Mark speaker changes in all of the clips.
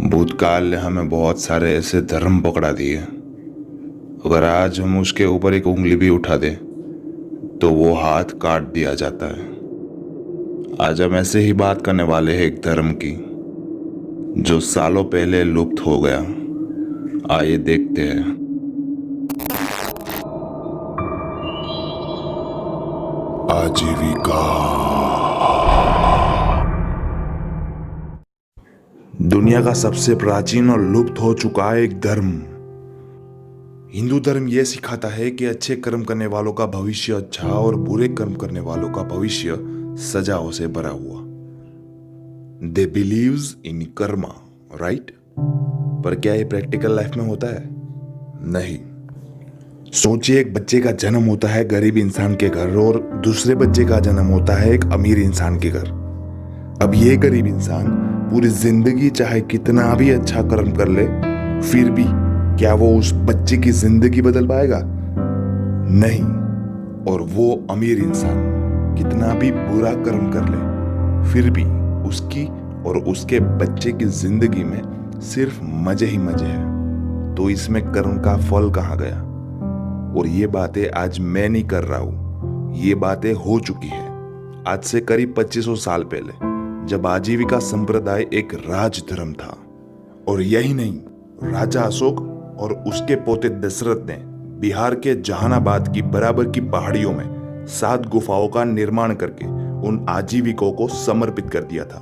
Speaker 1: भूतकाल ने हमें बहुत सारे ऐसे धर्म पकड़ा दिए। अगर आज हम उसके ऊपर एक उंगली भी उठा दें तो वो हाथ काट दिया जाता है। आज हम ऐसे ही बात करने वाले हैं एक धर्म की जो सालों पहले लुप्त हो गया। आइए देखते हैं। आजीविका। दुनिया का सबसे प्राचीन और लुप्त हो चुका है एक धर्म। हिंदू धर्म यह सिखाता है कि अच्छे कर्म करने वालों का भविष्य अच्छा और बुरे कर्म करने वालों का भविष्य सजाओं से भरा हुआ। दे बिलीव्स इन कर्मा, राइट? पर क्या ये प्रैक्टिकल लाइफ में होता है? नहीं। सोचिए, एक बच्चे का जन्म होता है गरीब इंसान के घर और दूसरे बच्चे का जन्म होता है एक अमीर इंसान के घर। अब ये गरीब इंसान पूरी जिंदगी चाहे कितना भी अच्छा कर्म कर ले, फिर भी क्या वो उस बच्चे की जिंदगी बदल पाएगा? नहीं। और वो अमीर इंसान कितना भी बुरा कर्म कर ले, फिर भी उसकी और उसके बच्चे की जिंदगी में सिर्फ मजे ही मजे हैं। तो इसमें कर्म का फल कहाँ गया? और ये बातें आज मैं नहीं कर रहा हूं, ये बातें हो चुकी है आज से करीब 2500 साल पहले, जब आजीविका संप्रदाय एक राज धर्म था। और यही नहीं, राजा अशोक और उसके पोते दशरथ ने बिहार के जहानाबाद की बराबर की पहाड़ियों में 7 गुफाओं का निर्माण करके उन आजीविकों को समर्पित कर दिया था।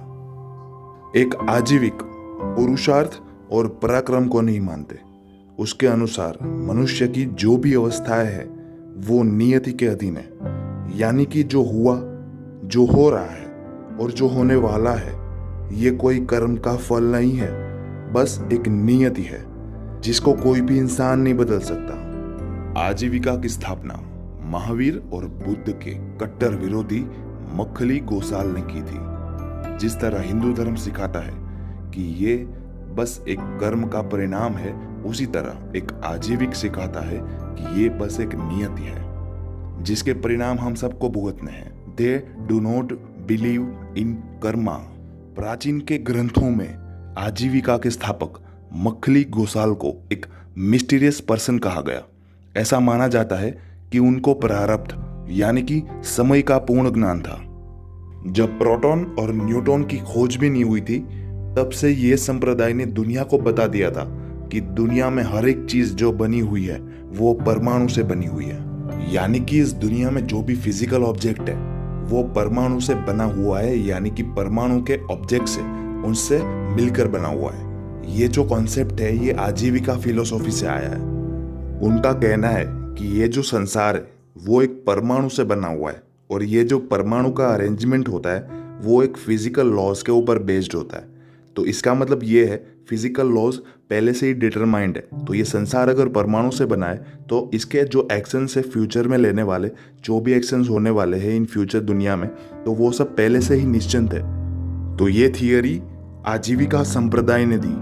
Speaker 1: एक आजीविक पुरुषार्थ और पराक्रम को नहीं मानते। उसके अनुसार मनुष्य की जो भी अवस्थाएं है वो नियति के अधीन है, यानी कि जो हुआ, जो हो रहा है और जो होने वाला है, ये कोई कर्म का फल नहीं है, बस एक नियति है जिसको कोई भी इंसान नहीं बदल सकता। आजीविका की स्थापना महावीर और बुद्ध के कट्टर विरोधी मक्खली गोसाल ने की थी। जिस तरह हिंदू धर्म सिखाता है कि ये बस एक कर्म का परिणाम है, उसी तरह एक आजीविक सिखाता है कि ये बस एक नियति है जिसके परिणाम हम सबको भुगतने हैं। They do not believe in Karma. प्राचीन के ग्रंथों में आजीविका के स्थापक मक्खली गोसाल को एक मिस्टीरियस पर्सन कहा गया। ऐसा माना जाता है कि उनको प्रारब्ध यानी कि समय का पूर्ण ज्ञान था। जब प्रोटॉन और न्यूट्रॉन की खोज भी नहीं हुई थी, तब से ये संप्रदाय ने दुनिया को बता दिया था कि दुनिया में हर एक चीज जो बनी हुई है वो परमाणु से बनी हुई है। यानी कि इस दुनिया में जो भी फिजिकल ऑब्जेक्ट है वो परमाणु से बना हुआ है, यानी कि परमाणु के ऑब्जेक्ट से उनसे मिलकर बना हुआ है। ये जो कॉन्सेप्ट है ये आजीविका फिलोसॉफी से आया है। उनका कहना है कि ये जो संसार है वो एक परमाणु से बना हुआ है और ये जो परमाणु का अरेंजमेंट होता है वो एक फिजिकल लॉज के ऊपर बेस्ड होता है। तो इसका मतलब ये है फिजिकल लॉज पहले से ही डिटरमाइंड है। तो ये संसार अगर परमाणु से बना है तो इसके जो एक्शंस है फ्यूचर में लेने वाले, जो भी एक्शंस होने वाले हैं इन फ्यूचर दुनिया में, तो वो सब पहले से ही निश्चिंत है। तो ये थियरी आजीविका संप्रदाय ने दी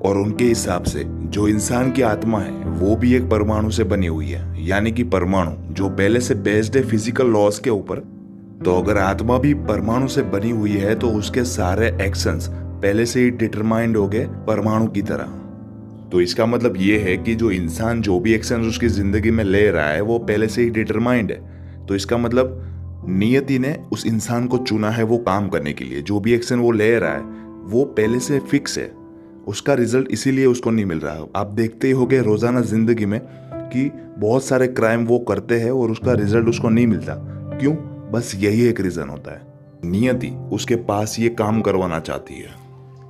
Speaker 1: और उनके हिसाब से जो इंसान की आत्मा है वो भी एक परमाणु से बनी हुई है, यानी कि परमाणु जो पहले से बेस्ड है फिजिकल लॉज के ऊपर। तो अगर आत्मा भी परमाणु से बनी हुई है तो उसके सारे एक्शंस पहले से ही डिटरमाइंड हो गए परमाणु की तरह। तो इसका मतलब ये है कि जो इंसान जो भी एक्शंस उसकी जिंदगी में ले रहा है वो पहले से ही डिटरमाइंड है। तो इसका मतलब नियति ने उस इंसान को चुना है वो काम करने के लिए। जो भी एक्शन वो ले रहा है वो पहले से फिक्स है, उसका रिजल्ट इसीलिए उसको नहीं मिल रहा। आप देखते ही होंगे रोजाना जिंदगी में कि बहुत सारे क्राइम वो करते हैं और उसका रिजल्ट उसको नहीं मिलता। क्यों? बस यही एक रीजन होता है, नियति उसके पास ये काम करवाना चाहती है।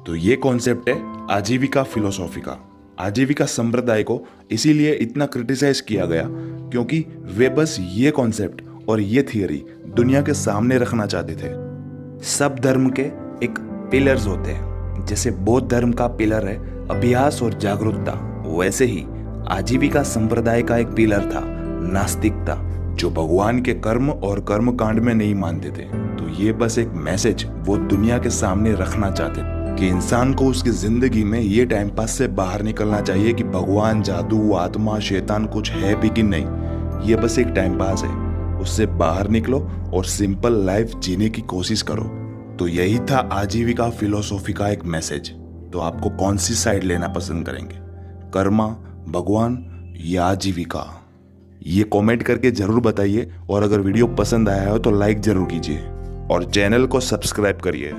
Speaker 1: तो ये कॉन्सेप्ट है आजीविका फिलोसॉफी का। आजीविका संप्रदाय को इसीलिए इतना क्रिटिसाइज किया गया क्योंकि वे बस ये कॉन्सेप्ट और ये थियरी दुनिया के सामने रखना चाहते थे। सब धर्म के एक पिलर्स होते हैं। जैसे बौद्ध धर्म का पिलर है अभ्यास और जागरूकता, वैसे ही आजीविका संप्रदाय का एक पिलर था नास्तिकता, जो भगवान के कर्म और कर्म कांड में नहीं मानते थे। तो ये बस एक मैसेज वो दुनिया के सामने रखना चाहते थे कि इंसान को उसकी जिंदगी में ये टाइम पास से बाहर निकलना चाहिए कि भगवान, जादू, आत्मा, शैतान कुछ है भी कि नहीं। ये बस एक टाइम पास है, उससे बाहर निकलो और सिंपल लाइफ जीने की कोशिश करो। तो यही था आजीविका फिलोसॉफी का एक मैसेज। तो आपको कौन सी साइड लेना पसंद करेंगे, कर्मा, भगवान या आजीविका? ये कमेंट करके जरूर बताइए और अगर वीडियो पसंद आया हो तो लाइक जरूर कीजिए और चैनल को सब्सक्राइब करिए।